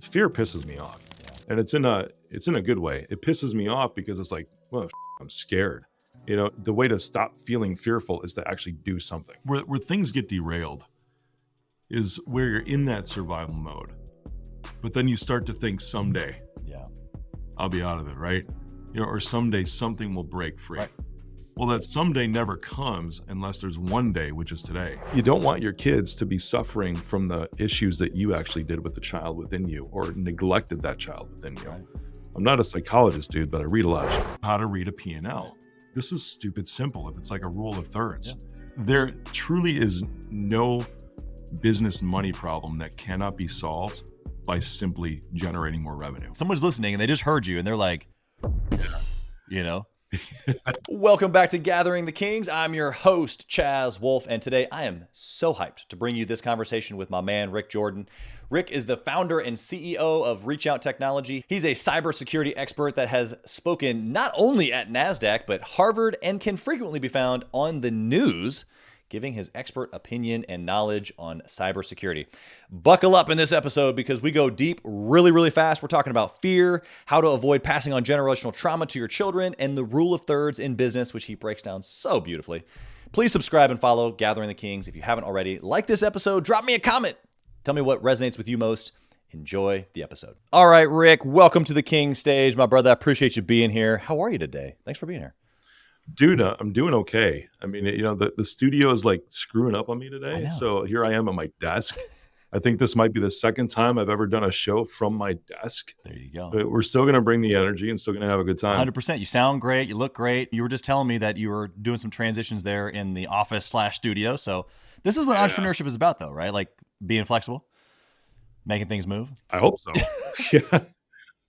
fear pisses me off, and it's in a good way. It pisses me off because it's like, well, I'm scared. The way to stop feeling fearful is to actually do something. Where things get derailed is where you're in that survival mode, but then you start to think someday, I'll be out of it, right? Or someday something will break free. Right. Well, that someday never comes unless there's one day, which is today. You don't want your kids to be suffering from the issues that you actually did with the child within you or neglected that child within you. Right. I'm not a psychologist, dude, but I read a lot of how to read a P&L. This is stupid simple if it's like a rule of thirds. Yeah. There truly is no business money problem that cannot be solved by simply generating more revenue. Someone's listening and they just heard you and they're like, Welcome back to Gathering the Kings. I'm your host, Chaz Wolf, and today I am so hyped to bring you this conversation with my man, Rick Jordan. Rick is the founder and CEO of Reach Out Technology. He's a cybersecurity expert that has spoken not only at NASDAQ, but Harvard, and can frequently be found on the news, giving his expert opinion and knowledge on cybersecurity. Buckle up in this episode because we go deep really, really fast. We're talking about fear, how to avoid passing on generational trauma to your children, and the rule of thirds in business, which he breaks down so beautifully. Please subscribe and follow Gathering the Kings if you haven't already. Like this episode, drop me a comment. Tell me what resonates with you most. Enjoy the episode. All right, Rick, welcome to the King stage. My brother, I appreciate you being here. How are you today? Thanks for being here. Dude, I'm doing okay. I mean, the studio is like screwing up on me today. So here I am at my desk. I think this might be the second time I've ever done a show from my desk. There you go. But we're still going to bring the energy and still going to have a good time. 100%. You sound great. You look great. You were just telling me that you were doing some transitions there in the office/studio. So this is what entrepreneurship is about, though, right? Like being flexible, making things move. I hope so. Yeah.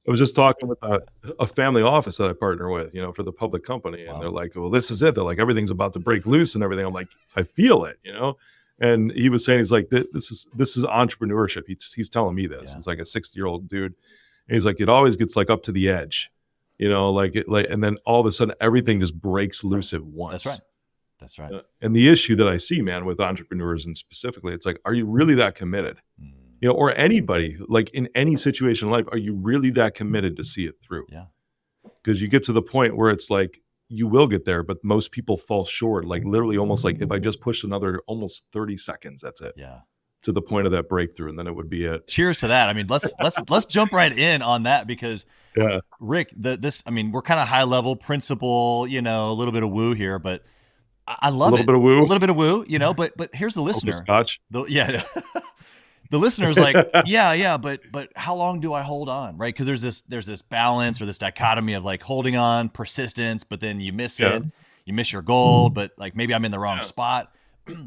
I was just talking with a family office that I partner with, for the public company. And they're like, well, this is it. They're like, everything's about to break loose and everything. I'm like, I feel it, And he was saying, he's like, this is entrepreneurship. He's telling me this. He's like a 60-year-old dude. And he's like, it always gets like up to the edge, and then all of a sudden everything just breaks loose at once. That's right. And the issue that I see, man, with entrepreneurs and specifically, it's like, are you really that committed? Or anybody, like in any situation in life, are you really that committed to see it through? Yeah. Because you get to the point where it's like, you will get there, but most people fall short, like literally almost like if I just push another almost 30 seconds, that's it. Yeah. To the point of that breakthrough. And then it would be it. Cheers to that. I mean, let's jump right in on that because Rick, we're kind of high level principle, a little bit of woo here, but I love it. A little bit of woo, but here's the listener. Scotch. The listener's like, but how long do I hold on, right? Because there's this balance or this dichotomy of like holding on, persistence, but then you miss it, you miss your goal, but like maybe I'm in the wrong spot.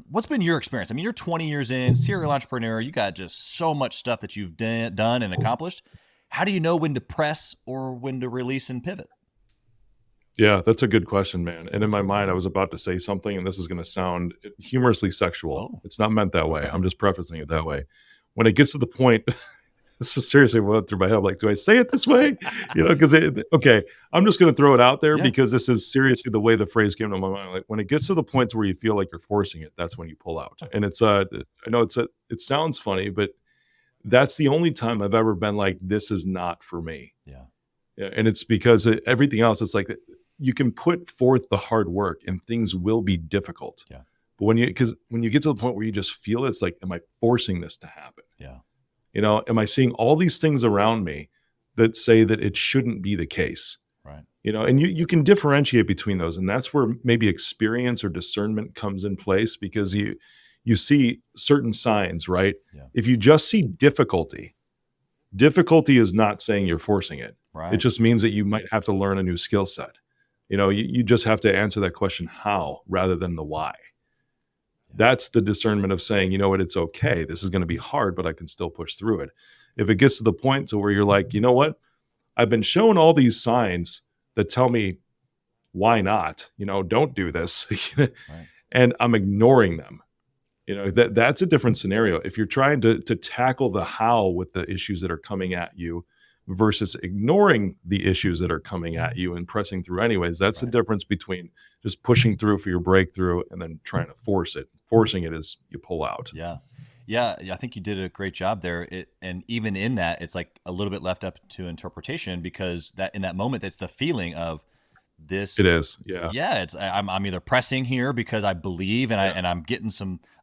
What's been your experience? I mean, you're 20 years in, serial entrepreneur, you got just so much stuff that you've done and accomplished. How do you know when to press or when to release and pivot? Yeah, that's a good question, man. And in my mind, I was about to say something, and this is going to sound humorously sexual. Oh. It's not meant that way. I'm just prefacing it that way. When it gets to the point, this is seriously what went through my head. I'm like, do I say it this way? Because I'm just going to throw it out there because this is seriously the way the phrase came to my mind. Like when it gets to the point where you feel like you're forcing it, that's when you pull out. And it's I know it sounds funny, but that's the only time I've ever been like, this is not for me. Yeah. And it's because everything else, it's like you can put forth the hard work and things will be difficult. Yeah. But when you get to the point where you just feel it's like, am I forcing this to happen? Yeah. Am I seeing all these things around me that say that it shouldn't be the case? Right. And you can differentiate between those. And that's where maybe experience or discernment comes in place because you see certain signs, right? Yeah. If you just see difficulty is not saying you're forcing it. Right. It just means that you might have to learn a new skill set. You just have to answer that question, how, rather than the why. That's the discernment of saying, you know what, it's okay. This is going to be hard, but I can still push through it. If it gets to the point to where you're like, you know what, I've been shown all these signs that tell me why not, don't do this. Right. And I'm ignoring them. That's a different scenario. If you're trying to tackle the how with the issues that are coming at you versus ignoring the issues that are coming at you and pressing through anyways, that's the difference between just pushing through for your breakthrough and then trying to force it. Forcing it is you pull out. Yeah. Yeah, I think you did a great job there. And even in that, it's like a little bit left up to interpretation, because that in that moment, that's the feeling of this. It is. Yeah. Yeah, I'm either pressing here because I believe, and Yeah. I'm getting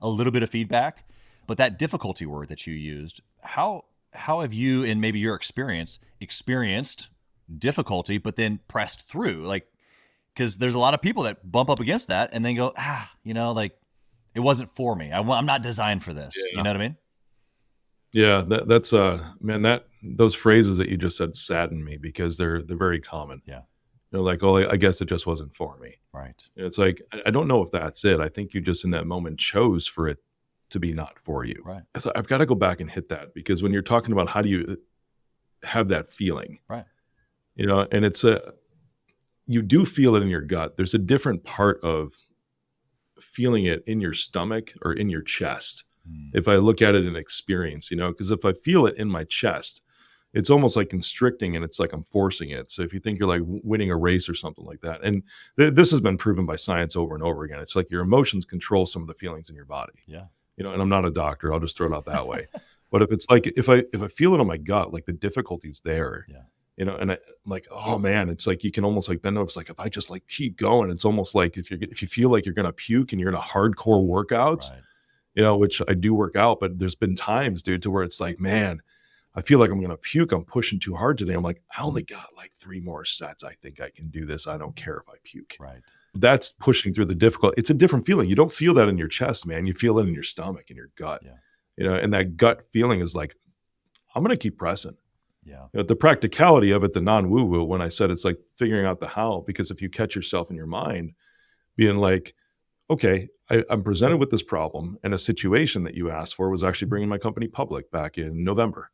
a little bit of feedback. But that difficulty word that you used, how have you, in maybe your experience, experienced difficulty but then pressed through? Like, because there's a lot of people that bump up against that and then go, like, it wasn't for me. I'm not designed for this. You Yeah. know what I mean? Yeah. That's man, that those phrases that you just said sadden me because they're very common. Yeah. Like, oh, I guess it just wasn't for me. Right. It's like I don't know if that's it. I think you just in that moment chose for it to be not for you. Right. So I've got to go back and hit that, because when you're talking about how do you have that feeling, Right. and you do feel it in your gut. There's a different part of feeling it in your stomach or in your chest. Mm. If I look at it in experience, because if I feel it in my chest, it's almost like constricting, and it's like I'm forcing it. So if you think you're like winning a race or something like that, and this has been proven by science over and over again, it's like your emotions control some of the feelings in your body. Yeah. And I'm not a doctor. I'll just throw it out that way. But if it's like if I feel it in my gut, like the difficulty's there, Yeah. and I'm like, oh man, it's like you can almost like bend over. It's like if I just like keep going, it's almost like if you feel like you're gonna puke and you're in a hardcore workout, Right. which I do work out, but there's been times, dude, to where it's like, man, I feel like I'm gonna puke. I'm pushing too hard today. I'm like, I only got like 3 more sets. I think I can do this. I don't care if I puke. Right. That's pushing through the difficult. It's a different feeling. You don't feel that in your chest, man. You feel it in your stomach, in your gut. Yeah. And that gut feeling is like, I'm gonna keep pressing. Yeah. The practicality of it, the non-woo-woo, when I said it's like figuring out the how, because if you catch yourself in your mind being like, okay, I'm presented with this problem, and a situation that you asked for was actually bringing my company public back in November.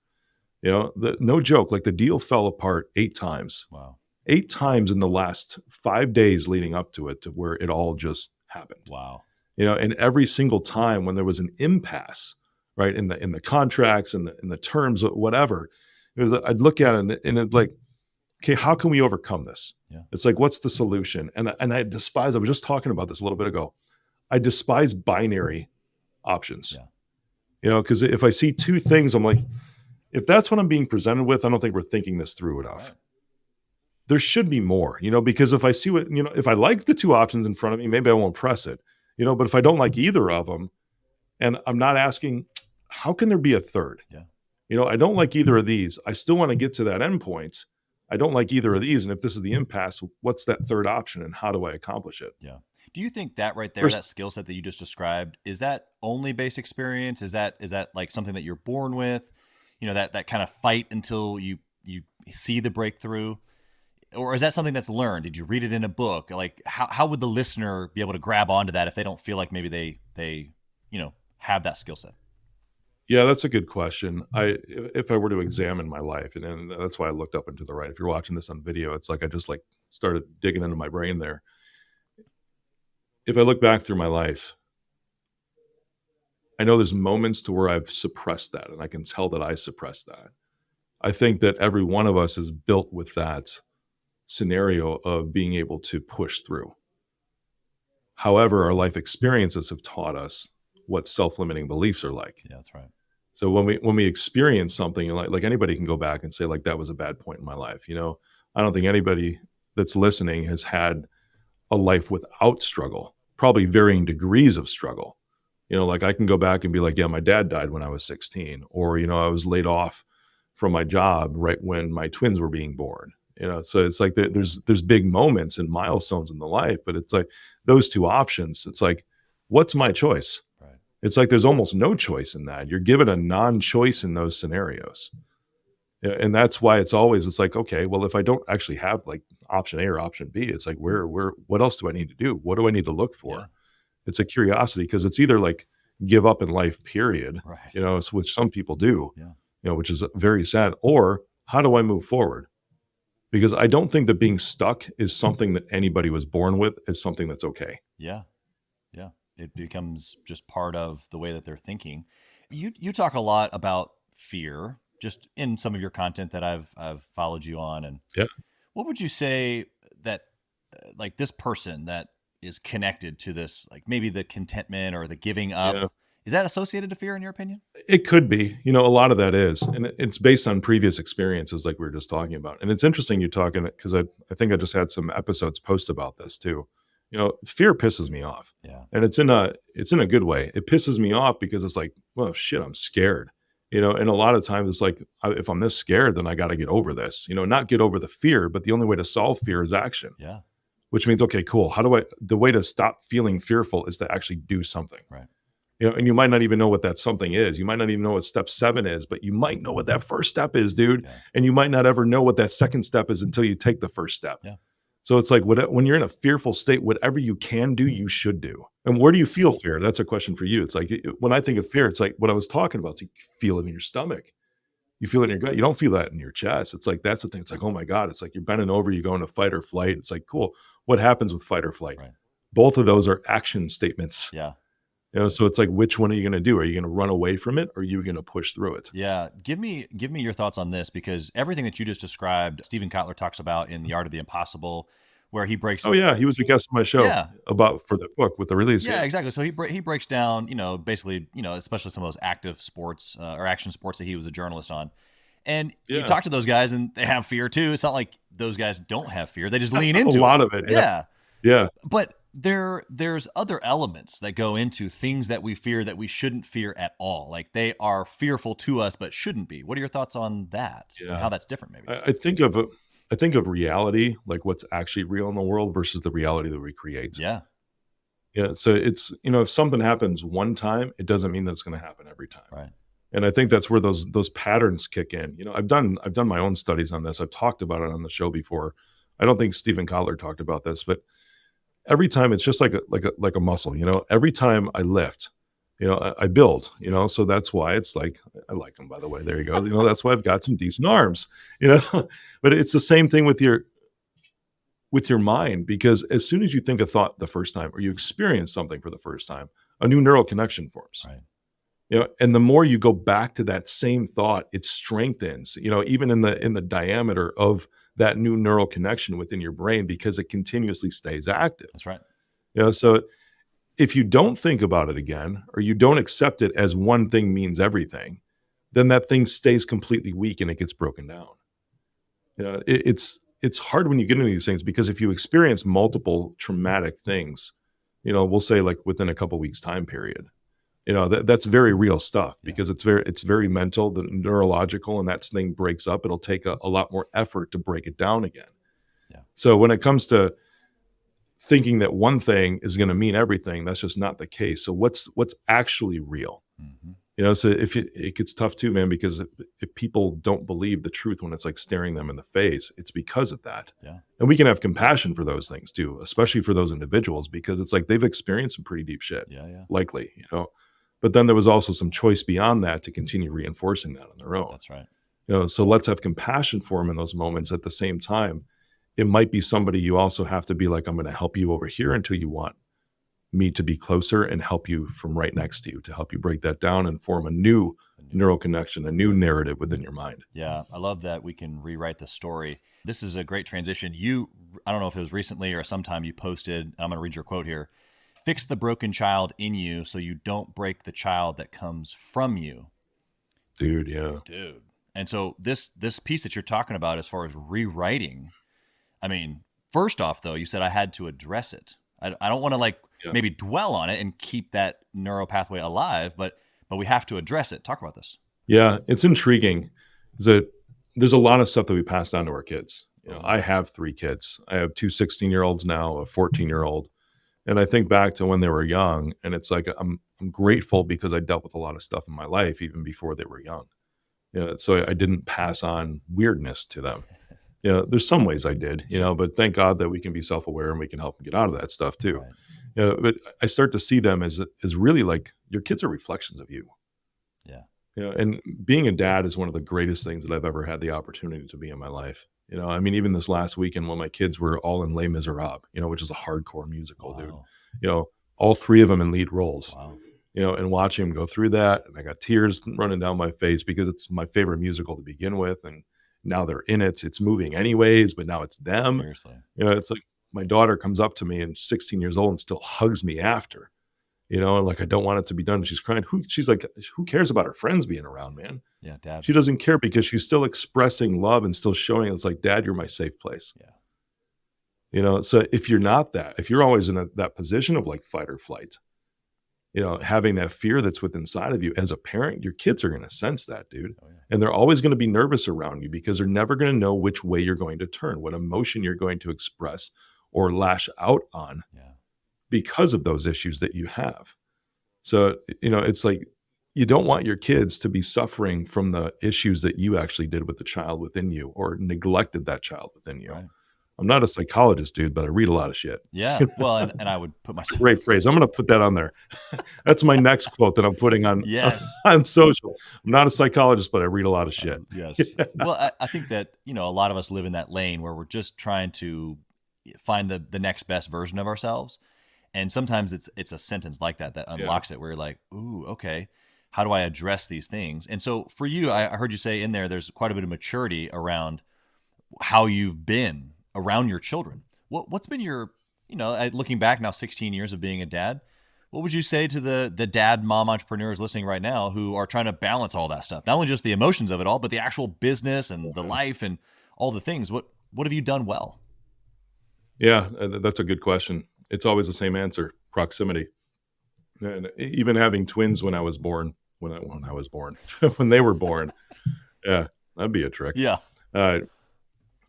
No joke, like the deal fell apart 8 times. Wow. 8 times in the last 5 days leading up to it, to where it all just happened. Wow. And every single time when there was an impasse, right, in the contracts and the terms, whatever, I'd look at it and it's like, okay, how can we overcome this? Yeah. It's like, what's the solution? And I despise. I was just talking about this a little bit ago. I despise binary options. Yeah. Because if I see two things, I'm like, if that's what I'm being presented with, I don't think we're thinking this through enough. Right. There should be more, because if I see if I like the two options in front of me, maybe I won't press it, but if I don't like either of them, and I'm not asking, how can there be a third? Yeah. I don't like either of these. I still want to get to that endpoint. I don't like either of these. And if this is the impasse, what's that third option and how do I accomplish it? Yeah. Do you think that right there, that skill set that you just described, is that only based experience? Is that like something that you're born with? That kind of fight until you see the breakthrough? Or is that something that's learned? Did you read it in a book? Like how would the listener be able to grab onto that if they don't feel like maybe they have that skill set? Yeah, that's a good question. If I were to examine my life, and that's why I looked up into the right. If you're watching this on video, it's like I just like started digging into my brain there. If I look back through my life, I know there's moments to where I've suppressed that, and I can tell that I suppressed that. I think that every one of us is built with that scenario of being able to push through. However, our life experiences have taught us what self-limiting beliefs are like. Yeah, that's right. So when we experience something, like anybody can go back and say, like, that was a bad point in my life. I don't think anybody that's listening has had a life without struggle, probably varying degrees of struggle. Like I can go back and be like, yeah, my dad died when I was 16, or, I was laid off from my job right when my twins were being born. So it's like there's big moments and milestones in the life, but it's like those two options. It's like, what's my choice? Right. It's like there's almost no choice in that. You're given a non-choice in those scenarios. And that's why it's like, okay, well, if I don't actually have like option A or option B, it's like, what else do I need to do? What do I need to look for? Yeah. It's a curiosity, because it's either like give up in life, period, right. Which some people do, yeah. Which is very sad, or how do I move forward? Because I don't think that being stuck is something that anybody was born with. Is something that's okay. Yeah. Yeah. It becomes just part of the way that they're thinking. You talk a lot about fear just in some of your content that I've followed you on. And what would you say that like this person that is connected to this, like maybe the contentment or the giving up, Is that associated to fear in your opinion? It could be, a lot of that is, and it's based on previous experiences like we were just talking about. And it's interesting you talking because I think I just had some episodes post about this too. Fear pisses me off. Yeah. And it's in a good way. It pisses me off because it's like, well, shit, I'm scared. And a lot of times it's like, if I'm this scared, then I got to get over this, not get over the fear, but the only way to solve fear is action, Yeah. which means, okay, cool. The way to stop feeling fearful is to actually do something. Right. And you might not even know what that something is. You might not even know what step 7 is, but you might know what that first step is, dude. Yeah. And you might not ever know what that second step is until you take the first step. Yeah. So it's like when you're in a fearful state, whatever you can do, you should do. And where do you feel fear? That's a question for you. It's like when I think of fear, it's like what I was talking about. It's like you feel it in your stomach. You feel it in your gut. You don't feel that in your chest. It's like that's the thing. It's like, oh my God. It's like you're bending over, you go into fight or flight. It's like, cool. What happens with fight or flight? Right. Both of those are action statements. Yeah. So it's like, which one are you going to do? Are you going to run away from it or are you going to push through it? Yeah. Give me your thoughts on this, because everything that you just described, Stephen Kotler talks about in The Art of the Impossible, where he breaks. Oh yeah, he was a guest on my show Yeah. for the book with the release. Yeah, exactly. So he breaks down, basically, especially some of those active sports or action sports that he was a journalist on. And you talk to those guys and they have fear too. It's not like those guys don't have fear. They just lean into a lot of it. Yeah. Yeah. But there's other elements that go into things that we fear that we shouldn't fear at all. Like they are fearful to us, but shouldn't be. What are your thoughts on that? Yeah. And how that's different, maybe? I think of reality, like what's actually real in the world versus the reality that we create. Yeah. Yeah. So it's, if something happens one time, it doesn't mean that it's going to happen every time. Right. And I think that's where those patterns kick in. I've done my own studies on this. I've talked about it on the show before. I don't think Stephen Kotler talked about this, but every time it's just like a muscle. Every time I lift, I build. So that's why it's like I like them. By the way, there you go. That's why I've got some decent arms. But it's the same thing with your mind, because as soon as you think a thought the first time or you experience something for the first time, a new neural connection forms. Right. And the more you go back to that same thought, it strengthens, even in the diameter of that new neural connection within your brain, because it continuously stays active. That's right. So if you don't think about it again, or you don't accept it as one thing means everything, then that thing stays completely weak and it gets broken down. It's hard when you get into these things, because if you experience multiple traumatic things, we'll say like within a couple weeks time period, that's very real stuff, because it's very mental, the neurological, and that thing breaks up. It'll take a lot more effort to break it down again. Yeah. So when it comes to thinking that one thing is going to mean everything, that's just not the case. So what's actually real? Mm-hmm. So it gets tough too, man, because if people don't believe the truth when it's like staring them in the face, it's because of that. Yeah. And we can have compassion for those things too, especially for those individuals, because it's like they've experienced some pretty deep shit. Yeah. Likely, But then there was also some choice beyond that to continue reinforcing that on their own. That's right. So let's have compassion for them in those moments. At the same time, it might be somebody you also have to be like, I'm going to help you over here until you want me to be closer and help you from right next to you, to help you break that down and form a new neural connection, a new narrative within your mind. Yeah, I love that we can rewrite the story. This is a great transition. I don't know if it was recently or sometime you posted, I'm going to read your quote here. Fix the broken child in you so you don't break the child that comes from you. Dude, yeah. Dude. And so this piece that you're talking about as far as rewriting, I mean, first off, though, you said I had to address it. I don't want to maybe dwell on it and keep that neural pathway alive, but we have to address it. Talk about this. Yeah, it's intriguing. There's a lot of stuff that we pass down to our kids. I have 3 kids. I have 2 16-year-olds now, a 14-year-old. And I think back to when they were young, and it's like I'm grateful because I dealt with a lot of stuff in my life even before they were young. So I didn't pass on weirdness to them. There's some ways I did, but thank God that we can be self-aware and we can help them get out of that stuff too. Right. But I start to see them as really like your kids are reflections of you. Yeah. And being a dad is one of the greatest things that I've ever had the opportunity to be in my life. I mean, even this last weekend when my kids were all in Les Miserables, which is a hardcore musical, Wow. dude. All 3 of them in lead roles. Wow. And watching them go through that, and I got tears running down my face because it's my favorite musical to begin with, and now they're in it. It's moving anyways, but now it's them. Seriously. It's like my daughter comes up to me and 16 years old and still hugs me after. and like, I don't want it to be done. And she's crying. She's like, who cares about her friends being around, man? Yeah, dad. She doesn't care because she's still expressing love and still showing it's like, Dad, you're my safe place. Yeah. So if you're not that, if you're always in that position of like fight or flight, having that fear that's within inside of you as a parent, your kids are going to sense that, dude. Oh, yeah. And they're always going to be nervous around you because they're never going to know which way you're going to turn, what emotion you're going to express or lash out on because of those issues that you have. So, it's like, you don't want your kids to be suffering from the issues that you actually did with the child within you or neglected that child within you. Right. I'm not a psychologist, dude, but I read a lot of shit. Yeah. Well, and I would put myself. Great phrase. I'm going to put that on there. That's my next quote that I'm putting on, on social. I'm not a psychologist, but I read a lot of shit. Yes. Well, I think that, a lot of us live in that lane where we're just trying to find the next best version of ourselves. And sometimes it's a sentence like that unlocks it, where you're like, ooh, okay, how do I address these things? And so for you, I heard you say in there's quite a bit of maturity around how you've been around your children. What's been your, looking back now, 16 years of being a dad, what would you say to the dad mom entrepreneurs listening right now who are trying to balance all that stuff? Not only just the emotions of it all, but the actual business and the life and all the things. What have you done well? Yeah, that's a good question. It's always the same answer: proximity. And even having twins when I was born, when they were born, yeah, that'd be a trick. Yeah.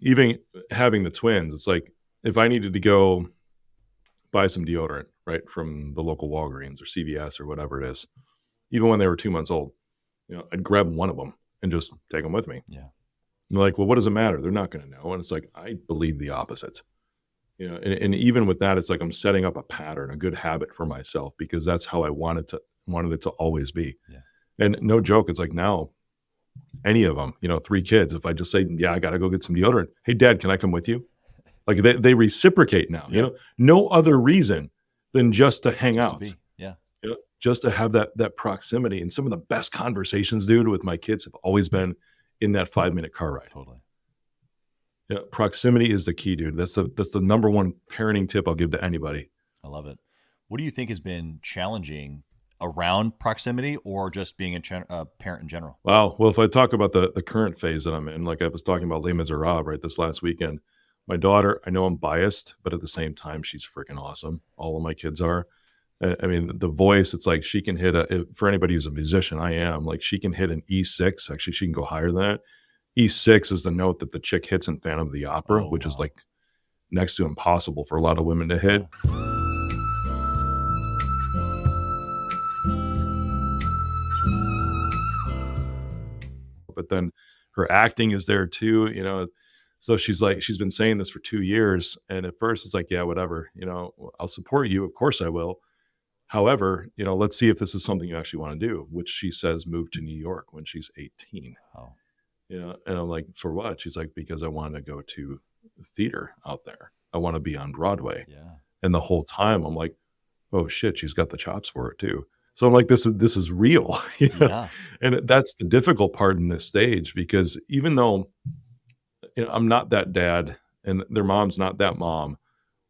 Even having the twins, it's like if I needed to go buy some deodorant, right, from the local Walgreens or CVS or whatever it is, even when they were 2 months old, I'd grab one of them and just take them with me. Yeah. And they're like, well, what does it matter? They're not going to know. And it's like, I believe the opposite. And even with that, it's like I'm setting up a pattern, a good habit for myself, because that's how I wanted it to always be. Yeah. And no joke, it's like now, any of them, 3 kids, if I just say, yeah, I got to go get some deodorant. Hey, Dad, can I come with you? Like they reciprocate now, no other reason than just to hang out. Just to have that proximity. And some of the best conversations, dude, with my kids have always been in that 5-minute car ride. Totally. Yeah, proximity is the key, dude. That's the number one parenting tip I'll give to anybody. I love it. What do you think has been challenging around proximity or just being a parent in general? Wow. Well, if I talk about the current phase that I'm in, like I was talking about Les Miserables, right, this last weekend, my daughter, I know I'm biased, but at the same time, she's freaking awesome. All of my kids are. I mean, the voice, it's like she can hit for anybody who's a musician, I am, like she can hit an E6. Actually, she can go higher than that. E6 is the note that the chick hits in Phantom of the Opera, which is like next to impossible for a lot of women to hit. But then her acting is there too, so she's been saying this for 2 years. And at first it's like, yeah, whatever, I'll support you. Of course I will. However, let's see if this is something you actually want to do, which she says moved to New York when she's 18. Oh. And I'm like, for what? She's like, because I want to go to theater out there. I want to be on Broadway. Yeah. And the whole time I'm like, oh shit, she's got the chops for it too. So I'm like, this is real. Yeah. And that's the difficult part in this stage, because even though I'm not that dad and their mom's not that mom,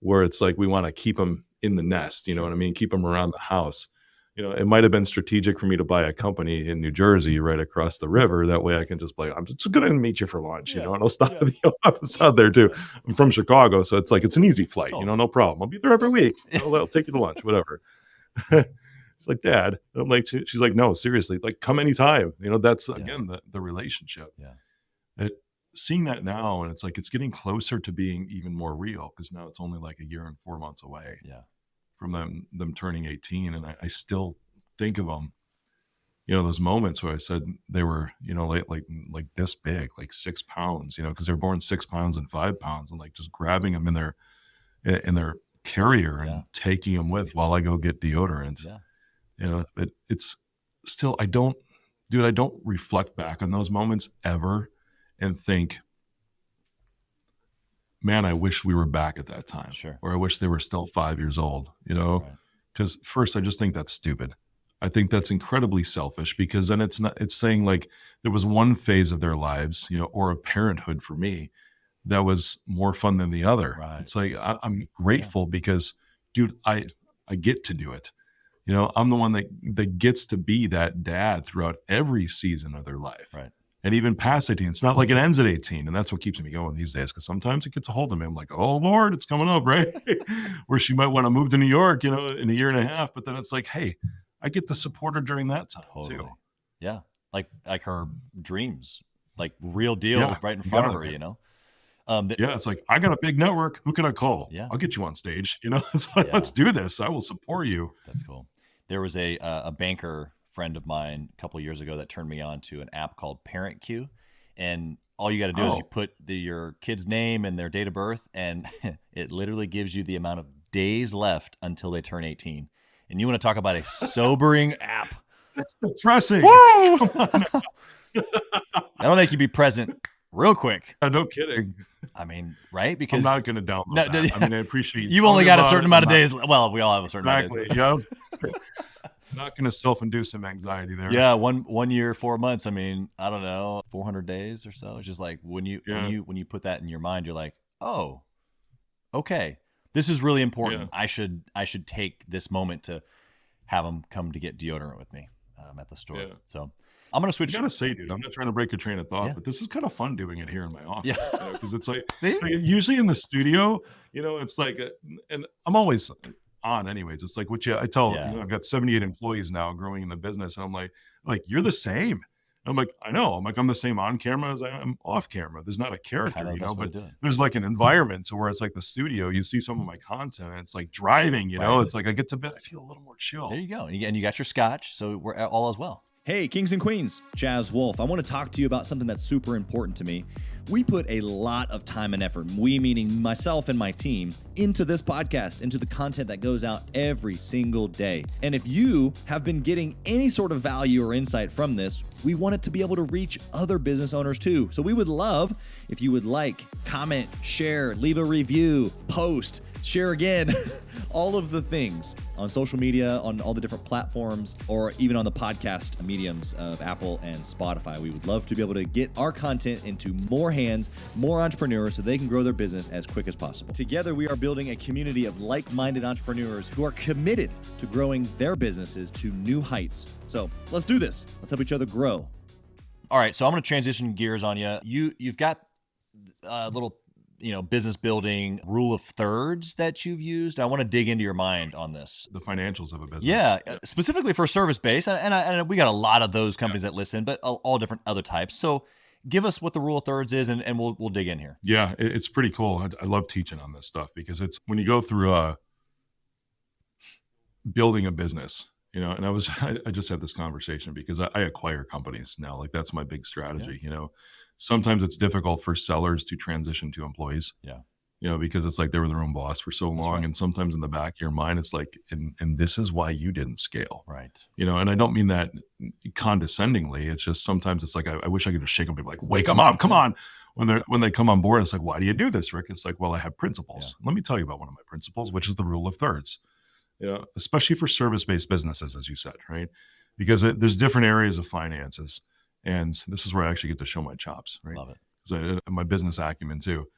where it's like we want to keep them in the nest, you know what I mean? Keep them around the house. It might have been strategic for me to buy a company in New Jersey right across the river. That way I can just I'm just going to meet you for lunch, and I'll stop at the office out there too. I'm from Chicago, so it's like, it's an easy flight, no problem. I'll be there every week. I'll take you to lunch, whatever. She's like, Dad. And I'm like, she's like, no, seriously, like come anytime. That's again, the relationship. Yeah. Seeing that now, and it's like, it's getting closer to being even more real, because now it's only like a year and 4 months away. Yeah. From them turning 18. And I still think of them, those moments where I said they were, like this big, like 6 pounds, because they're born 6 pounds and 5 pounds, and like just grabbing them in their carrier and taking them with while I go get deodorants. It's still, I don't reflect back on those moments ever and think, man, I wish we were back at that time. Sure. Or I wish they were still 5 years old, because first, I just think that's stupid. I think that's incredibly selfish, because then it's saying like there was one phase of their lives, or of parenthood for me, that was more fun than the other. Right. It's like, I'm grateful because, dude, I get to do it. I'm the one that gets to be that dad throughout every season of their life. Right. And even past 18. It's not like it ends at 18. And that's what keeps me going these days. Because sometimes it gets a hold of me. I'm like, oh, Lord, it's coming up, right? Where she might want to move to New York, in a year and a half. But then it's like, hey, I get to support her during that time too. Yeah. Like her dreams, like real deal, Yeah, right in front of her, man. Yeah, it's like, I got a big network. Who can I call? Yeah. I'll get you on stage. It's like, let's do this. I will support you. That's cool. There was a banker friend of mine a couple of years ago that turned me on to an app called Parent Queue. And all you got to do is you put your kid's name and their date of birth, and it literally gives you the amount of days left until they turn 18. And you want to talk about a sobering app. That's depressing. Woo! That'll make you be present real quick. No kidding. I mean, right? Because I'm not going to download that. I mean, I appreciate you only got a certain amount of days. Well, we all have a certain amount of days. Yeah. Not going to self-induce some anxiety there. Yeah, 1 year, 4 months. I mean, I don't know, 400 days or so. It's just like when you put that in your mind, you're like, oh, okay, this is really important. Yeah. I should take this moment to have them come to get deodorant with me at the store. Yeah. So I'm gonna switch. I gotta say, dude, I'm not trying to break a train of thought, but this is kind of fun doing it here in my office. Yeah, because it's like, see, usually in the studio, it's like, and I'm always on anyways. It's like, I tell, I've got 78 employees now growing in the business. And I'm like, you're the same. And I'm like, I know. I'm the same on camera as I am off camera. There's not a character, but there's like an environment to where it's like the studio. You see some of my content, and it's like driving, it's like I get to bed. I feel a little more chill. There you go. And you got your scotch. So we're all as well. Hey, Kings and Queens, Chaz Wolf. I want to talk to you about something that's super important to me. We put a lot of time and effort, we meaning myself and my team, into this podcast, into the content that goes out every single day. And if you have been getting any sort of value or insight from this, we want it to be able to reach other business owners too. So we would love if you would like, comment, share, leave a review, post, share again, all of the things on social media, on all the different platforms, or even on the podcast mediums of Apple and Spotify. We would love to be able to get our content into more hands, more entrepreneurs, so they can grow their business as quick as possible. Together, we are building a community of like-minded entrepreneurs who are committed to growing their businesses to new heights. So let's do this. Let's help each other grow. All right, so I'm going to transition gears on you. You've got a little business building rule of thirds that you've used. I want to dig into your mind on this. The financials of a business. Yeah. Specifically for service based. And we got a lot of those companies that listen, but all different other types. So give us what the rule of thirds is, and we'll dig in here. Yeah, it's pretty cool. I love teaching on this stuff because it's when you go through building a business, and I just had this conversation because I acquire companies now. Like that's my big strategy, Sometimes it's difficult for sellers to transition to employees. Yeah. Because it's like they were their own boss for so long. Right. And sometimes in the back of your mind, it's like, and this is why you didn't scale. Right. And I don't mean that condescendingly. It's just sometimes it's like, I wish I could just shake them and be like, wake them up, come on. When they come on board, it's like, why do you do this, Rick? It's like, well, I have principles. Yeah. Let me tell you about one of my principles, which is the rule of thirds. Especially for service-based businesses, as you said, right? Because there's different areas of finances. And this is where I actually get to show my chops, right? Love it. Because my business acumen too.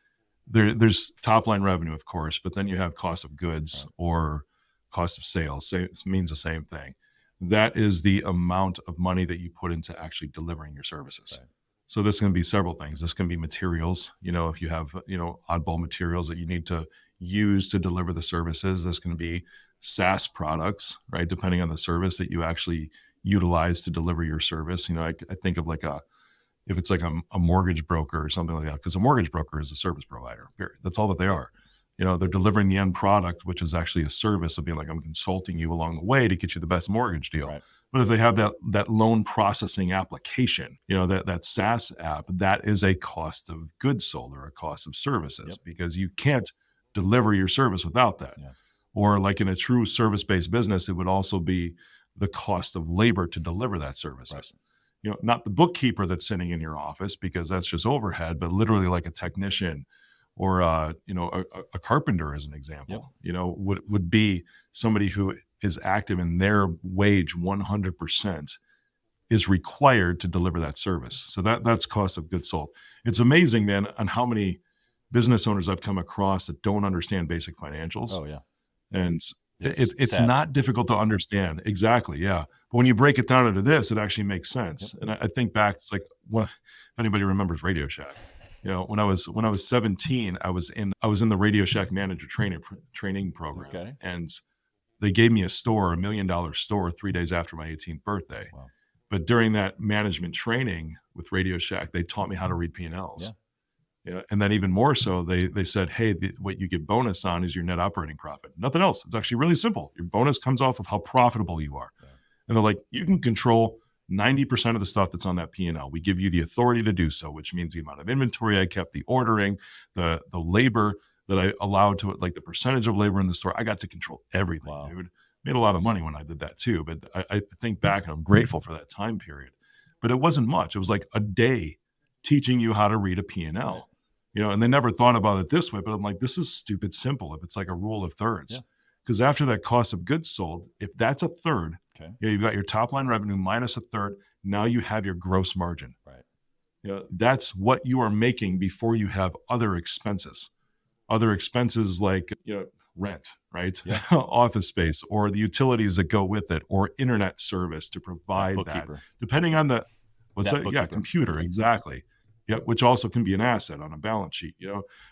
There's top line revenue, of course, but then you have cost of goods or cost of sales. It means the same thing. That is the amount of money that you put into actually delivering your services. Right. So this can be several things. This can be materials. If you have, oddball materials that you need to use to deliver the services. This can be SaaS products, right? Depending on the service that you actually utilize to deliver your service. I think of if it's like a mortgage broker or something like that, because a mortgage broker is a service provider, period. That's all that they are. They're delivering the end product, which is actually a service of being like, I'm consulting you along the way to get you the best mortgage deal. Right. But if they have that loan processing application, that SaaS app, that is a cost of goods sold or a cost of services, because you can't deliver your service without that. Yeah. Or like in a true service-based business, it would also be the cost of labor to deliver that service. Right. Not the bookkeeper that's sitting in your office, because that's just overhead, but literally like a technician or a carpenter, as an example, would be somebody who is active in their wage 100% is required to deliver that service. So that's cost of goods sold. It's amazing, man, on how many business owners I've come across that don't understand basic financials. Oh yeah. And It's not difficult to understand. Exactly. Yeah. But when you break it down into this, it actually makes sense. And I think back, it's like, what, if anybody remembers Radio Shack, when I was 17, I was in the Radio Shack manager training program. Okay. And they gave me $1 million store 3 days after my 18th birthday. Wow. But during that management training with Radio Shack, they taught me how to read P&Ls. Yeah. And then even more so, they said, hey, what you get bonus on is your net operating profit. Nothing else. It's actually really simple. Your bonus comes off of how profitable you are. Yeah. And they're like, you can control 90% of the stuff that's on that P&L. We give you the authority to do so, which means the amount of inventory I kept, the ordering, the labor that I allowed to it, like the percentage of labor in the store. I got to control everything, wow. dude. Made a lot of money when I did that too. But I think back and I'm grateful for that time period. But it wasn't much. It was like a day teaching you how to read a P&L. Right. And they never thought about it this way, but I'm like, this is stupid simple if it's like a rule of thirds. Because after that cost of goods sold, if that's a third, you've got your top line revenue minus a third. Now you have your gross margin. Right. That's what you are making before you have other expenses. Other expenses like, rent, right? Yeah. Office space, or the utilities that go with it, or internet service to provide that. Depending on the, computer, exactly. Yeah, which also can be an asset on a balance sheet,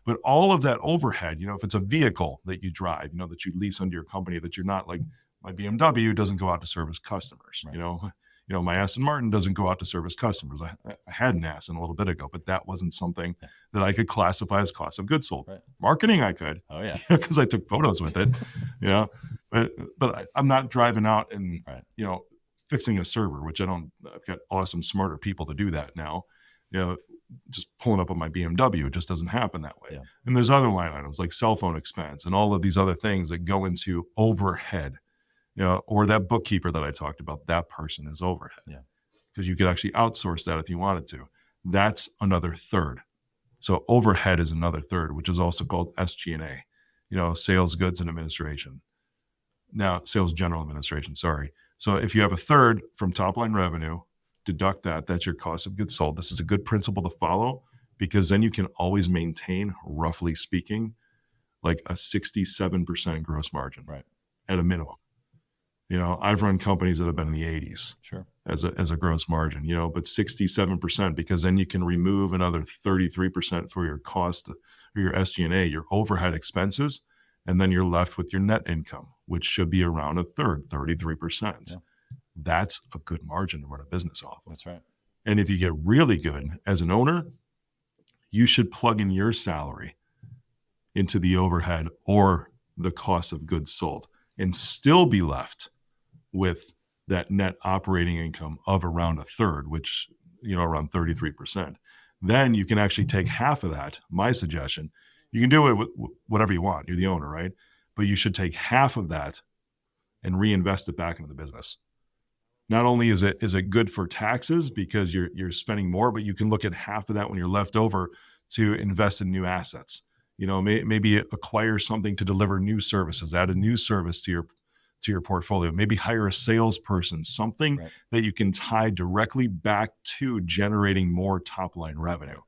But all of that overhead, if it's a vehicle that you drive, that you lease under your company, that you're not like my BMW doesn't go out to service customers, right. My Aston Martin doesn't go out to service customers. I had an Aston a little bit ago, but that wasn't something that I could classify as cost of goods sold. Right. Marketing, I could. Oh yeah, because I took photos with it, But I'm not driving out and fixing a server, which I've got awesome, smarter people to do that now. Just pulling up on my BMW, it just doesn't happen that way. Yeah. And there's other line items like cell phone expense and all of these other things that go into overhead, or that bookkeeper that I talked about, that person is overhead. Yeah. Because you could actually outsource that if you wanted to. That's another third. So overhead is another third, which is also called SG&A, sales, goods, and administration. Now, sales, general administration, sorry. So if you have a third from top line revenue, deduct that's your cost of goods sold. This is a good principle to follow because then you can always maintain, roughly speaking, like a 67% gross margin, right, at a minimum. I've run companies that have been in the 80s, sure, as a gross margin, but 67% because then you can remove another 33% for your cost or your SG&A, your overhead expenses, and then you're left with your net income, which should be around a third, 33%. Yeah. That's a good margin to run a business off of. That's right. And if you get really good as an owner, you should plug in your salary into the overhead or the cost of goods sold and still be left with that net operating income of around a third, which, around 33%. Then you can actually take half of that. My suggestion, you can do it with whatever you want. You're the owner, right? But you should take half of that and reinvest it back into the business. Not only is it good for taxes because you're spending more, but you can look at half of that when you're left over to invest in new assets. Maybe acquire something to deliver new services, add a new service to your portfolio. Maybe hire a salesperson, something right, that you can tie directly back to generating more top line revenue.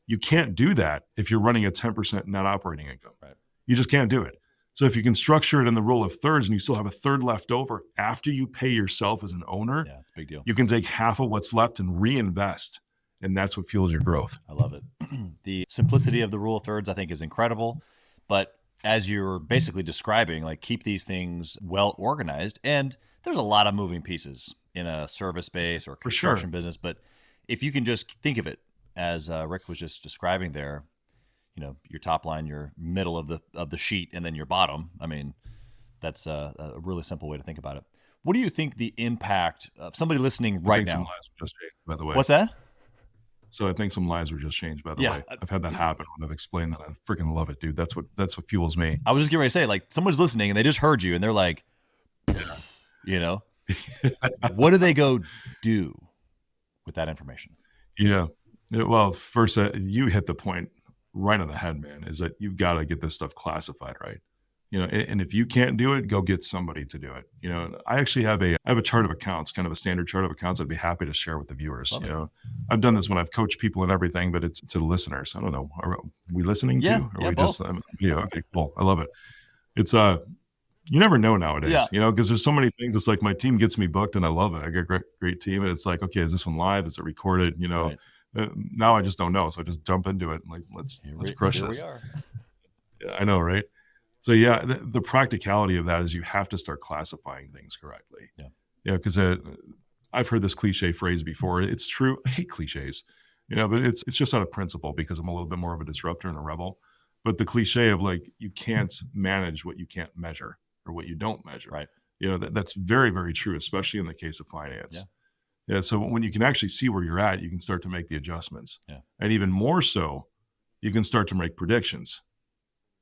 You can't do that if you're running a 10% net operating income. Right. You just can't do it. So if you can structure it in the rule of thirds and you still have a third left over after you pay yourself as an owner, yeah, it's a big deal. You can take half of what's left and reinvest. And that's what fuels your growth. I love it. The simplicity of the rule of thirds, I think, is incredible. But as you're basically describing, like, keep these things well organized. And there's a lot of moving pieces in a service base or construction business. But if you can just think of it as Rick was just describing there, your top line, your middle of the sheet, and then your bottom. I mean, that's a really simple way to think about it. What do you think the impact of somebody listening right now? Some lives were just changed, by the way. What's that? So I think some lives were just changed, by the way. I've had that happen when I've explained that. I freaking love it, dude. That's what fuels me. I was just getting ready to say, like, someone's listening and they just heard you and they're like, what do they go do with that information? Well, first, you hit the point right on the head, man, is that you've got to get this stuff classified right. And if you can't do it, go get somebody to do it. I actually have a chart of accounts, kind of a standard chart of accounts I'd be happy to share with the viewers. I've done this when I've coached people and everything, but it's to the listeners. I don't know. Are we listening too? Or yeah, we both. just, okay, cool. I love it. It's You never know nowadays, Yeah. because there's so many things. It's like my team gets me booked and I love it. I got a great team. And it's like, okay, is this one live? Is it recorded? Right. Now I just don't know. So I just jump into it. And like, let's crush Here this. we are. Yeah, I know, right? So yeah, the practicality of that is you have to start classifying things correctly. Yeah. Yeah. Because I've heard this cliche phrase before. It's true. I hate cliches, but it's just out of principle because I'm a little bit more of a disruptor and a rebel. But the cliche of like, you can't manage what you can't measure or what you don't measure. Right. That's very, very true, especially in the case of finance. Yeah. So when you can actually see where you're at, you can start to make the adjustments. Yeah. And even more so, you can start to make predictions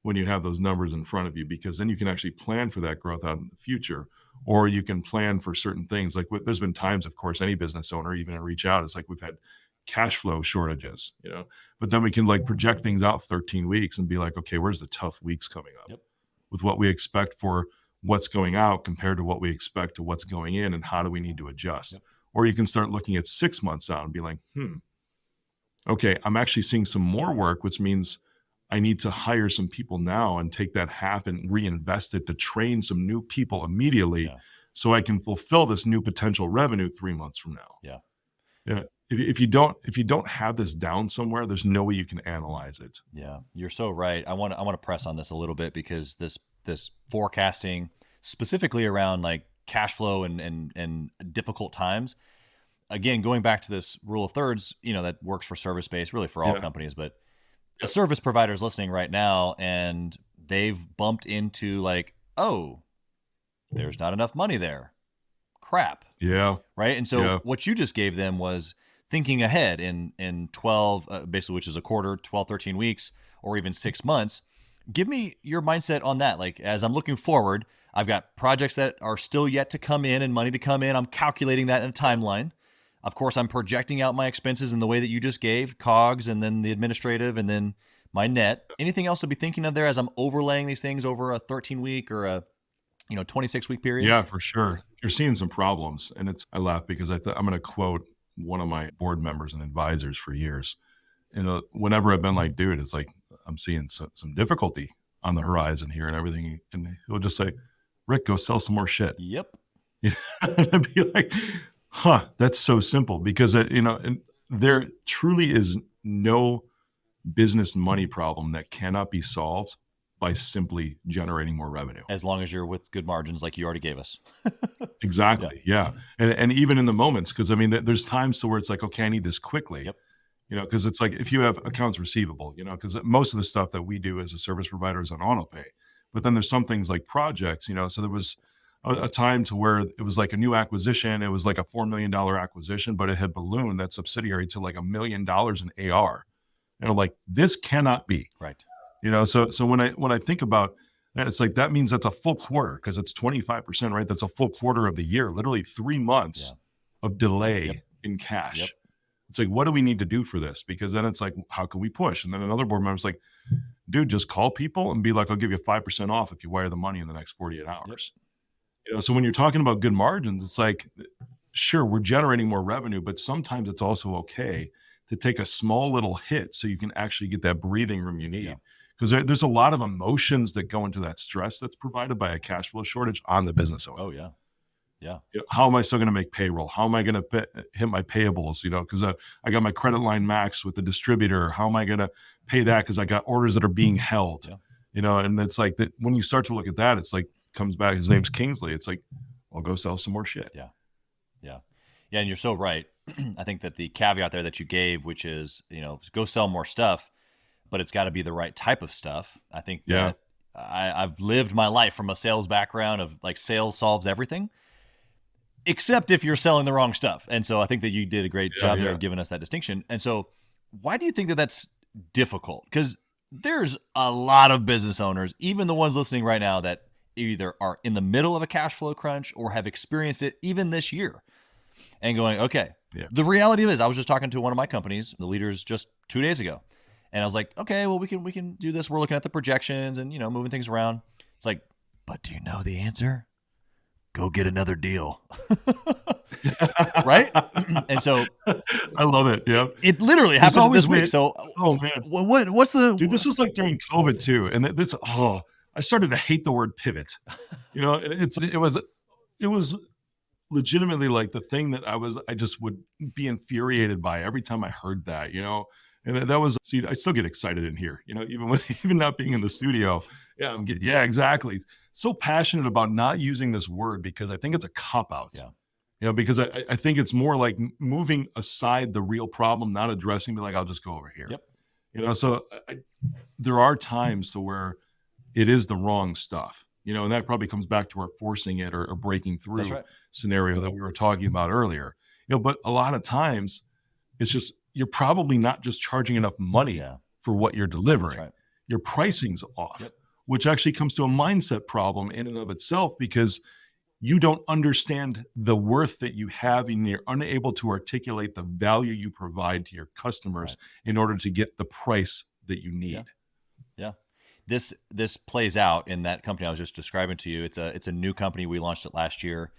when you have those numbers in front of you, because then you can actually plan for that growth out in the future, or you can plan for certain things. Like there's been times, of course, any business owner, even to reach out, it's like we've had cash flow shortages, but then we can like project things out 13 weeks and be like, okay, where's the tough weeks coming up with what we expect for what's going out compared to what we expect to what's going in, and how do we need to adjust? Or you can start looking at 6 months out and be like, okay, I'm actually seeing some more work, which means I need to hire some people now and take that half and reinvest it to train some new people immediately so I can fulfill this new potential revenue 3 months from now. Yeah. If you don't have this down somewhere, there's no way you can analyze it. Yeah, you're so right. I want to press on this a little bit, because this forecasting, specifically around like cash flow and difficult times. Again, going back to this rule of thirds, that works for service-based, really for all companies, but a service provider is listening right now and they've bumped into like, oh, there's not enough money there. Crap. Yeah. Right. And so what you just gave them was thinking ahead in 12, basically, which is a quarter, 12, 13 weeks, or even 6 months. Give me your mindset on that. Like, as I'm looking forward, I've got projects that are still yet to come in and money to come in. I'm calculating that in a timeline. Of course, I'm projecting out my expenses in the way that you just gave, COGS, and then the administrative, and then my net. Anything else to be thinking of there as I'm overlaying these things over a 13-week or a 26-week period? Yeah, for sure. You're seeing some problems. And I laugh because I'm going to quote one of my board members and advisors for years. Whenever I've been like, dude, it's like, I'm seeing some difficulty on the horizon here and everything. And he'll just say, Rick, go sell some more shit. Yep. And I'd be like, that's so simple, because and there truly is no business money problem that cannot be solved by simply generating more revenue. As long as you're with good margins like you already gave us. Exactly. Yeah. And even in the moments, because there's times to where it's like, okay, I need this quickly. Yep. Because it's like, if you have accounts receivable, because most of the stuff that we do as a service provider is on auto pay. But then there's some things like projects, so there was a time to where it was like a new acquisition. It was like a $4 million acquisition, but it had ballooned that subsidiary to like $1 million in AR. And I'm like, this cannot be. Right. So when I think about that, it's like, that means that's a full quarter, because it's 25%, right? That's a full quarter of the year, literally 3 months of delay in cash. Yep. It's like, what do we need to do for this? Because then it's like, how can we push? And then another board member's like, dude, just call people and be like, I'll give you 5% off if you wire the money in the next 48 hours. Yep. So when you're talking about good margins, it's like, sure, we're generating more revenue, but sometimes it's also okay to take a small little hit so you can actually get that breathing room you need. Because there's a lot of emotions that go into that stress that's provided by a cash flow shortage on the business owner. Oh, yeah. Yeah. How am I still going to make payroll? How am I going to hit my payables? Because I got my credit line maxed with the distributor. How am I going to pay that? Because I got orders that are being held. And it's like that. When you start to look at that, it's like, comes back. His name's Kingsley. It's like, I'll go sell some more shit. Yeah. And you're so right. I think that the caveat there that you gave, which is, go sell more stuff, but it's got to be the right type of stuff. I think that I've lived my life from a sales background of like, sales solves everything, except if you're selling the wrong stuff. And so I think that you did a great job there of giving us that distinction. And so why do you think that that's difficult? Because there's a lot of business owners, even the ones listening right now, that either are in the middle of a cash flow crunch or have experienced it even this year, and going, okay, the reality is, I was just talking to one of my companies, the leaders, just 2 days ago. And I was like, okay, well, we can do this. We're looking at the projections and, moving things around. It's like, but do you know the answer? Go get another deal. Right? And so I love it. Yeah. It literally happened this week. So oh man. What's the dude, this was like during COVID too. And I started to hate the word pivot. It was legitimately like the thing that I just would be infuriated by every time I heard that, and that was, see, I still get excited in here, even not being in the studio. Yeah, yeah, exactly. So passionate about not using this word because I think it's a cop out. Yeah. Because I think it's more like moving aside the real problem, not addressing, be like, I'll just go over here. Yep. So there are times to where it is the wrong stuff, and that probably comes back to our forcing it or breaking through scenario that we were talking about earlier. But a lot of times it's just, you're probably not just charging enough money for what you're delivering. Right. Your pricing's off, which actually comes to a mindset problem in and of itself, because you don't understand the worth that you have and you're unable to articulate the value you provide to your customers in order to get the price that you need. Yeah. This plays out in that company I was just describing to you. It's a new company. We launched it last year,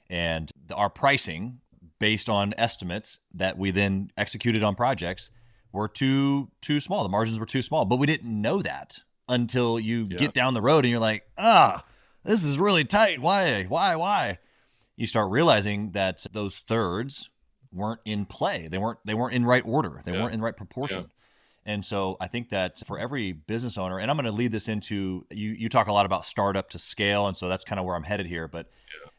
and our pricing based on estimates that we then executed on projects were too small. The margins were too small, but we didn't know that until you get down the road and you're like, this is really tight. Why? You start realizing that those thirds weren't in play. They weren't in right order. They weren't in right proportion. Yeah. And so I think that for every business owner, and I'm going to lead this into, you talk a lot about startup to scale. And so that's kind of where I'm headed here. But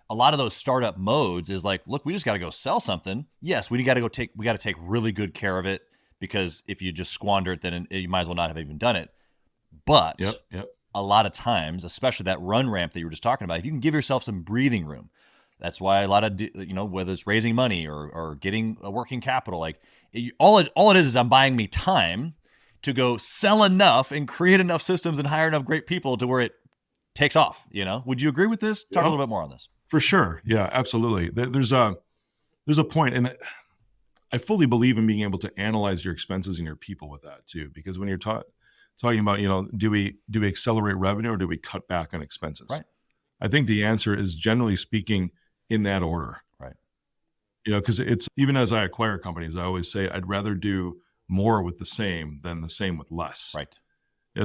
a lot of those startup modes is like, look, we just got to go sell something. Yes, we got to take really good care of it, because if you just squander it, then you might as well not have even done it. But a lot of times, especially that run ramp that you were just talking about, if you can give yourself some breathing room, that's why a lot of, whether it's raising money or getting a working capital, like all it is I'm buying me time to go sell enough and create enough systems and hire enough great people to where it takes off. Would you agree with this? Talk a little bit more on this. For sure. Yeah, absolutely. There's a point, and I fully believe in being able to analyze your expenses and your people with that too, because when you're talking about, do we accelerate revenue or do we cut back on expenses? Right. I think the answer is, generally speaking, in that order. Right. Because it's, even as I acquire companies, I always say I'd rather do more with the same than the same with less. Right.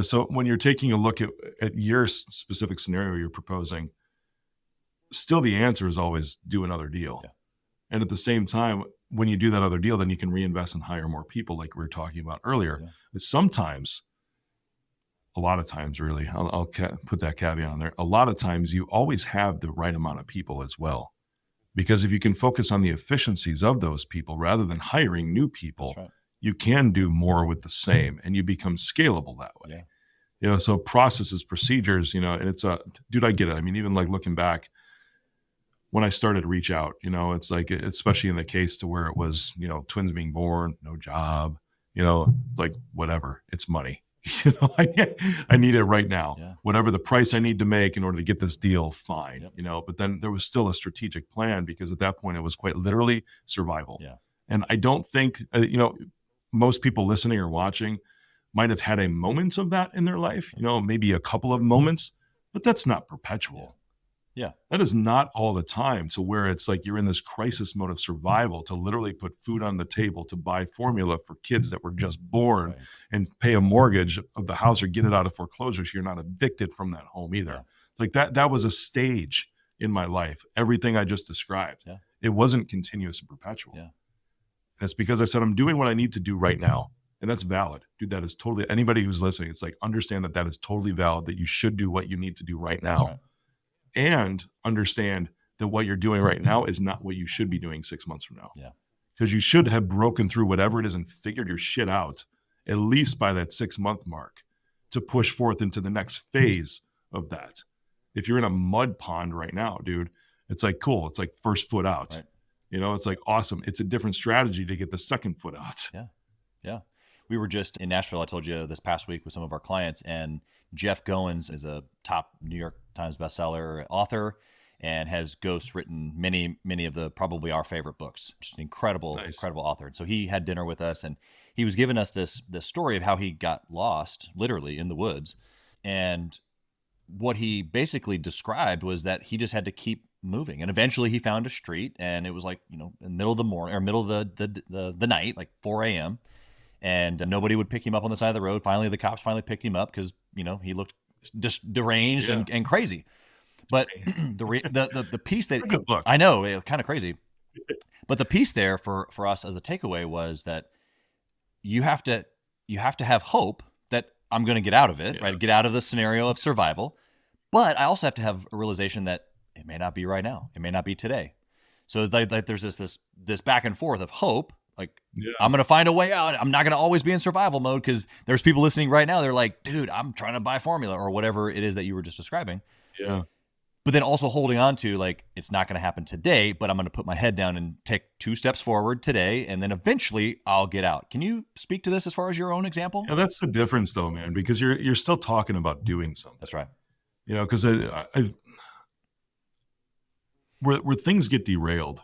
So when you're taking a look at your specific scenario you're proposing, still the answer is always do another deal. Yeah. And at the same time, when you do that other deal, then you can reinvest and hire more people, like we were talking about earlier. Yeah. But sometimes, a lot of times, really, I'll put that caveat on there. A lot of times you always have the right amount of people as well. Because if you can focus on the efficiencies of those people rather than hiring new people, you can do more with the same, and you become scalable that way. Yeah. So processes, procedures, and it's dude, I get it. I mean, even like looking back, when I started Reach Out, it's like, especially in the case to where it was, twins being born, no job, like whatever, it's money. I need it right now. Yeah. Whatever the price I need to make in order to get this deal, fine. Yep. But then there was still a strategic plan, because at that point it was quite literally survival. Yeah. And I don't think, most people listening or watching might have had a moment of that in their life, maybe a couple of moments, but that's not perpetual. Yeah. That is not all the time, to where it's like you're in this crisis mode of survival to literally put food on the table, to buy formula for kids that were just born, and pay a mortgage of the house or get it out of foreclosure so you're not evicted from that home either. Yeah. Like that was a stage in my life, everything I just described. Yeah. It wasn't continuous and perpetual. Yeah. And it's because I said, I'm doing what I need to do right now. And that's valid. Dude, that is totally, anybody who's listening, it's like, understand that is totally valid, that you should do what you need to do right now. Right. And understand that what you're doing right now is not what you should be doing 6 months from now. Yeah. Because you should have broken through whatever it is and figured your shit out, at least by that 6 month mark, to push forth into the next phase of that. If you're in a mud pond right now, dude, it's like, cool. It's like first foot out. Right. It's like awesome. It's a different strategy to get the second foot out. Yeah. Yeah. We were just in Nashville, I told you, this past week with some of our clients, and Jeff Goins is a top New York Times bestseller author and has ghostwritten many of the, probably our favorite books. Just an incredible author. And so he had dinner with us, and he was giving us this story of how he got lost literally in the woods. And what he basically described was that he just had to keep moving. And eventually he found a street, and it was like, in the middle of the morning, or middle of the night, like 4 a.m. And nobody would pick him up on the side of the road. Finally, the cops picked him up because, he looked just deranged and crazy. But the piece that Good luck. I know, it's kind of crazy, but the piece there for us as a takeaway was that you have to have hope that I'm going to get out of it, right? Get out of the scenario of survival. But I also have to have a realization that it may not be right now. It may not be today. So like there's this back and forth of hope. Like, I'm going to find a way out. I'm not going to always be in survival mode, because there's people listening right now. They're like, dude, I'm trying to buy formula or whatever it is that you were just describing. Yeah. But then also holding on to, like, it's not going to happen today, but I'm going to put my head down and take 2 steps forward today, and then eventually I'll get out. Can you speak to this as far as your own example? Yeah, that's the difference though, man, because you're still talking about doing something. That's right. You know, because where things get derailed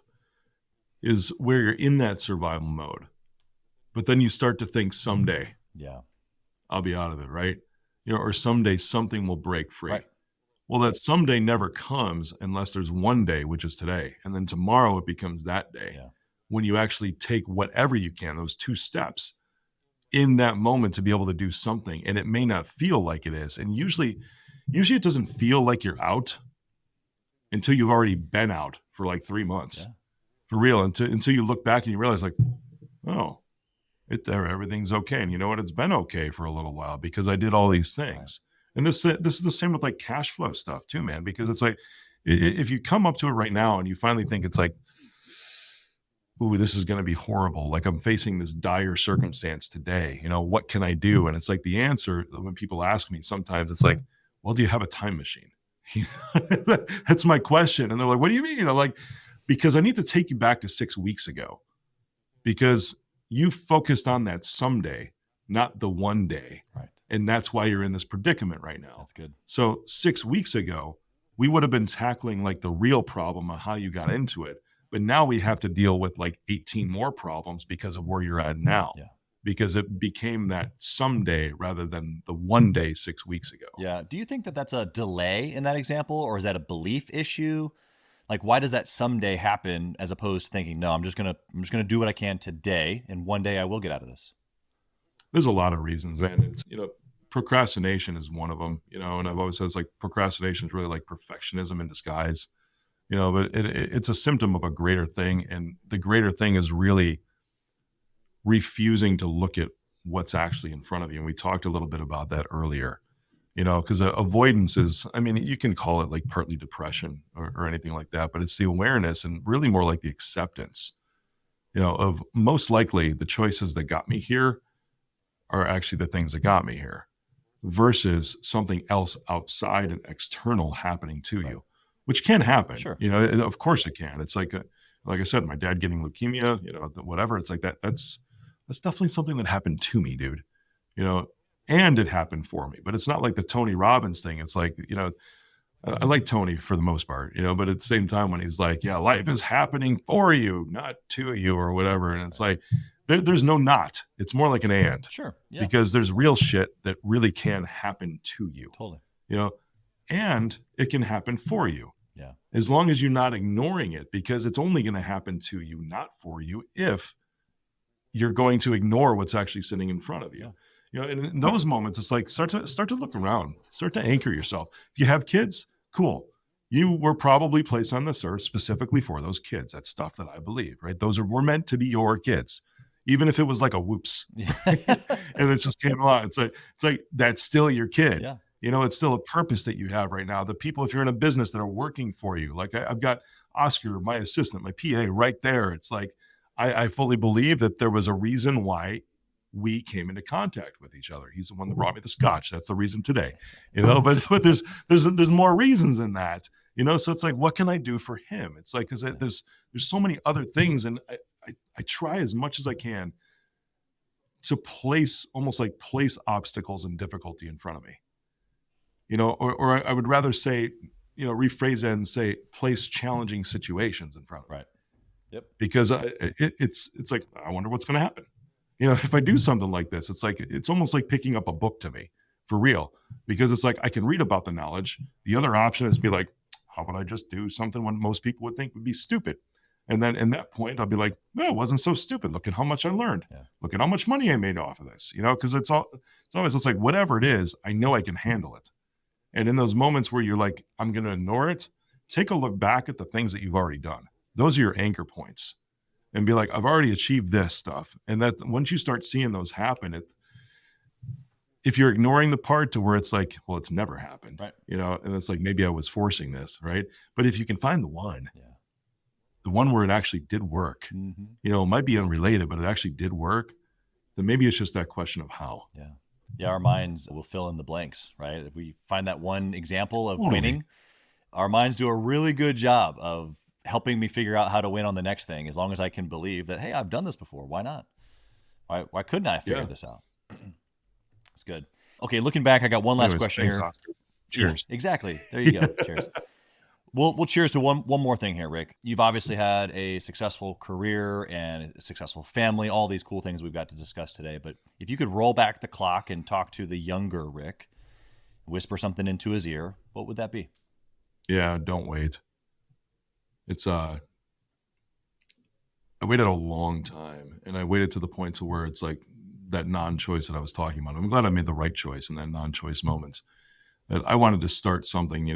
is where you're in that survival mode, but then you start to think someday, I'll be out of it, right? You know, or someday something will break free. Right. Well, that someday never comes unless there's one day, which is today. And then tomorrow it becomes that day when you actually take whatever you can, those 2 steps in that moment to be able to do something. And it may not feel like it is. And usually it doesn't feel like you're out until you've already been out for like 3 months. Yeah. For real. Until you look back and you realize, like, oh, everything's okay. And you know what? It's been okay for a little while because I did all these things. Right. And this is the same with like cash flow stuff too, man, because it's like, if you come up to it right now and you finally think it's like, ooh, this is going to be horrible. Like, I'm facing this dire circumstance today. You know, what can I do? And it's like, the answer when people ask me sometimes, it's like, well, do you have a time machine? That's my question. And they're like, what do you mean? You know, like, because I need to take you back to 6 weeks ago, because you focused on that someday, not the one day. Right. And that's why you're in this predicament right now. That's good. So 6 weeks ago, we would have been tackling like the real problem of how you got into it. But now we have to deal with like 18 more problems because of where you're at now. Yeah. Because it became that someday rather than the one day 6 weeks ago. Yeah. Do you think that that's a delay in that example, or is that a belief issue? Like, why does that someday happen as opposed to thinking, no, I'm just gonna do what I can today, and one day I will get out of this? There's a lot of reasons, man. It's, you know, procrastination is one of them, you know, and I've always said it's like procrastination is really like perfectionism in disguise, you know, but it's a symptom of a greater thing. And the greater thing is really refusing to look at what's actually in front of you. And we talked a little bit about that earlier, you know, because avoidance is, I mean, you can call it like partly depression or anything like that, but it's the awareness and really more like the acceptance, you know, of most likely the choices that got me here are actually the things that got me here versus something else outside and external happening to you, which can happen. Sure. You know, of course it can. It's like, like I said, my dad getting leukemia, you know, whatever. It's like that's definitely something that happened to me, dude, you know, and it happened for me, but it's not like the Tony Robbins thing. It's like, you know, I like Tony for the most part, you know, but at the same time when he's like, yeah, life is happening for you, not to you or whatever. And it's like, there's no not. It's more like an and. Sure. Yeah. Because there's real shit that really can happen to you. Totally. You know, and it can happen for you. Yeah. As long as you're not ignoring it, because it's only going to happen to you, not for you, if you're going to ignore what's actually sitting in front of you. Yeah. You know, and in those moments, it's like start to look around, start to anchor yourself. If you have kids, cool. You were probably placed on this earth specifically for those kids. That's stuff that I believe, right? Those were meant to be your kids. Even if it was like a whoops and it just came along, it's like that's still your kid. Yeah. You know, it's still a purpose that you have right now. The people, if you're in a business that are working for you, like I've got Oscar, my assistant, my PA right there. It's like, I fully believe that there was a reason why we came into contact with each other. He's the one that brought me the scotch. That's the reason today, you know, but there's more reasons than that, you know? So it's like, what can I do for him? It's like, cause there's so many other things. And I try as much as I can to place obstacles and difficulty in front of me, you know, or I would rather say, you know, rephrase that and say, place challenging situations in front of me. Right. Yep. Because it's like, I wonder what's going to happen. You know, if I do something like this, it's like, it's almost like picking up a book to me for real, because it's like, I can read about the knowledge. The other option is to be like, how about I just do something when most people would think would be stupid? And then in that point, I'll be like, no, it wasn't so stupid. Look at how much I learned. Yeah. Look at how much money I made off of this, you know, because it's always like, whatever it is, I know I can handle it. And in those moments where you're like, I'm going to ignore it, take a look back at the things that you've already done. Those are your anchor points, and be like, I've already achieved this stuff. And that once you start seeing those happen, if you're ignoring the part to where it's like, well, it's never happened, right? And it's like, maybe I was forcing this, right? But if you can find the one where it actually did work, it might be unrelated, but it actually did work, then maybe it's just that question of how. Yeah, our minds will fill in the blanks, right? If we find that one example of winning, our minds do a really good job of helping me figure out how to win on the next thing, as long as I can believe that, hey, I've done this before. Why not? Why couldn't I figure this out? It's good. Okay, looking back, I got one last question thanks, here. Oscar. Cheers. Yeah, exactly. There you go. Cheers. We'll cheers to one more thing here, Rick. You've obviously had a successful career and a successful family, all these cool things we've got to discuss today. But if you could roll back the clock and talk to the younger Rick, whisper something into his ear, what would that be? Yeah, don't wait. It's I waited a long time, and I waited to the point to where it's like that non-choice that I was talking about. I'm glad I made the right choice in that non-choice moments. That I wanted to start something,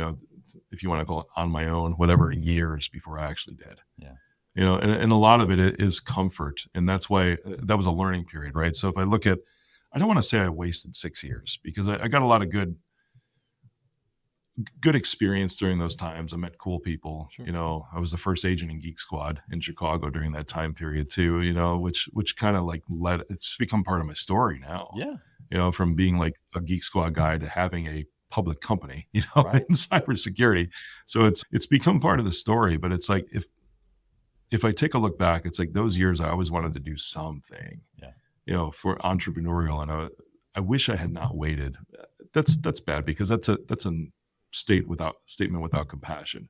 if you want to call it on my own, whatever, years before I actually did. Yeah. And a lot of it is comfort. And that's why that was a learning period, right? So if I look at, I don't want to say I wasted 6 years, because I got a lot of good experience during those times. I met cool people. Sure. I was the first agent in Geek Squad in Chicago during that time period too, which kind of like it's become part of my story now. Yeah. From being like a Geek Squad guy to having a public company, Right. in cybersecurity. So it's become part of the story. But it's like, if I take a look back, it's like those years I always wanted to do something, for entrepreneurial. And I wish I had not waited. That's bad, because that's a statement without compassion,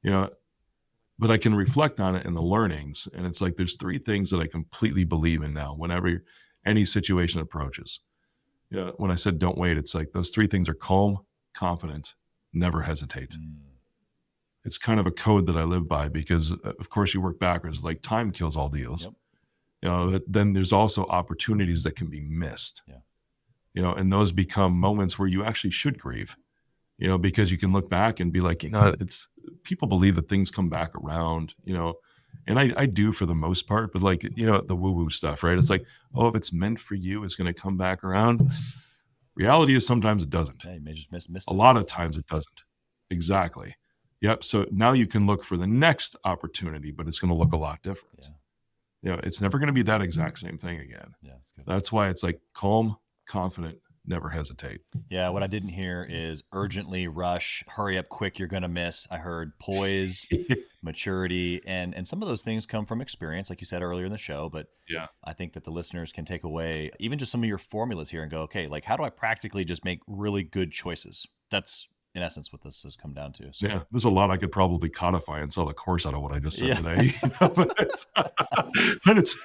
but I can reflect on it in the learnings. And it's like, there's 3 things that I completely believe in now, whenever any situation approaches. When I said don't wait, it's like those 3 things are calm, confident, never hesitate. It's kind of a code that I live by, because of course you work backwards, like time kills all deals. But then there's also opportunities that can be missed, and those become moments where you actually should grieve, because you can look back and be like, it's, people believe that things come back around, and I do for the most part, but like, the woo-woo stuff, right? It's like, oh, if it's meant for you, it's going to come back around. Reality is sometimes it doesn't. Yeah, you may just miss a lot of times it doesn't. Exactly. Yep. So now you can look for the next opportunity, but it's going to look a lot different. It's never going to be that exact same thing again. Yeah, that's good. That's why it's like calm, confident, never hesitate. Yeah, what I didn't hear is urgently, rush, hurry up, quick, you're going to miss. I heard poise, maturity, and some of those things come from experience, like you said earlier in the show. But I think that the listeners can take away even just some of your formulas here and go, okay, like, how do I practically just make really good choices? That's in essence what this has come down to. So. Yeah, there's a lot I could probably codify and sell a course out of what I just said today. but it's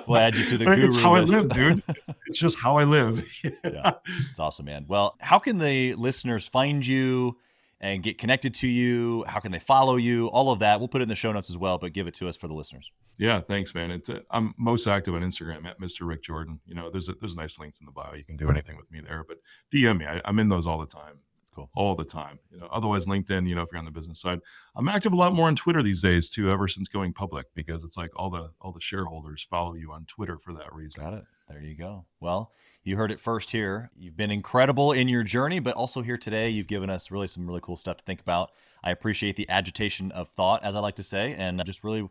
we'll add you to the guru it's how list. I live, dude. It's just how I live. Yeah, it's awesome, man. Well, how can the listeners find you and get connected to you? How can they follow you? All of that. We'll put it in the show notes as well, but give it to us for the listeners. Yeah, thanks, man. I'm most active on Instagram at Mr. Rick Jordan. There's nice links in the bio. You can do anything with me there, but DM me. I'm in those all the time. Cool. All the time. Otherwise LinkedIn, if you're on the business side. I'm active a lot more on Twitter these days too, ever since going public, because it's like all the shareholders follow you on Twitter for that reason. Got it. There you go. Well, you heard it first here. You've been incredible in your journey, but also here today, you've given us really some really cool stuff to think about. I appreciate the agitation of thought, as I like to say, and I just really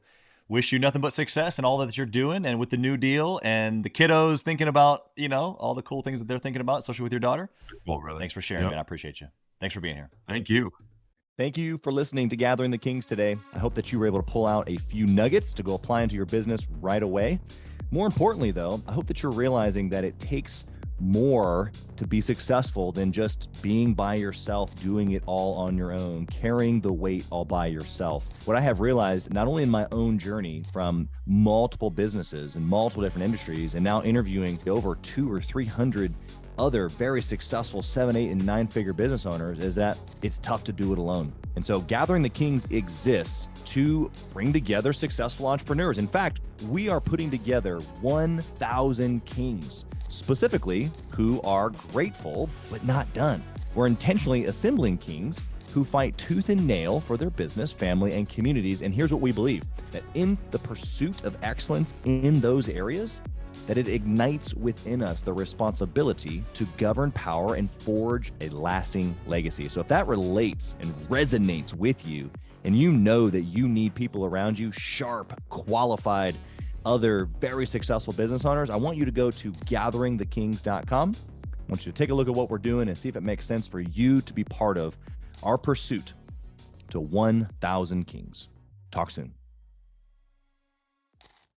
wish you nothing but success in all that you're doing, and with the new deal and the kiddos thinking about, all the cool things that they're thinking about, especially with your daughter. Well, really. Thanks for sharing, man. I appreciate you. Thanks for being here. Thank you. Thank you for listening to Gathering the Kings today. I hope that you were able to pull out a few nuggets to go apply into your business right away. More importantly, though, I hope that you're realizing that it takes more to be successful than just being by yourself, doing it all on your own, carrying the weight all by yourself. What I have realized, not only in my own journey from multiple businesses and multiple different industries, and now interviewing over 200 or 300 other very successful 7, 8, and 9-figure business owners, is that it's tough to do it alone. And so Gathering the Kings exists to bring together successful entrepreneurs. In fact, we are putting together 1,000 kings specifically who are grateful but not done. We're intentionally assembling kings who fight tooth and nail for their business, family, and communities. And here's what we believe, that in the pursuit of excellence in those areas, that it ignites within us the responsibility to govern power and forge a lasting legacy. So if that relates and resonates with you, and you know that you need people around you, sharp, qualified, other very successful business owners, I want you to go to gatheringthekings.com. I want you to take a look at what we're doing and see if it makes sense for you to be part of our pursuit to 1,000 kings. Talk soon.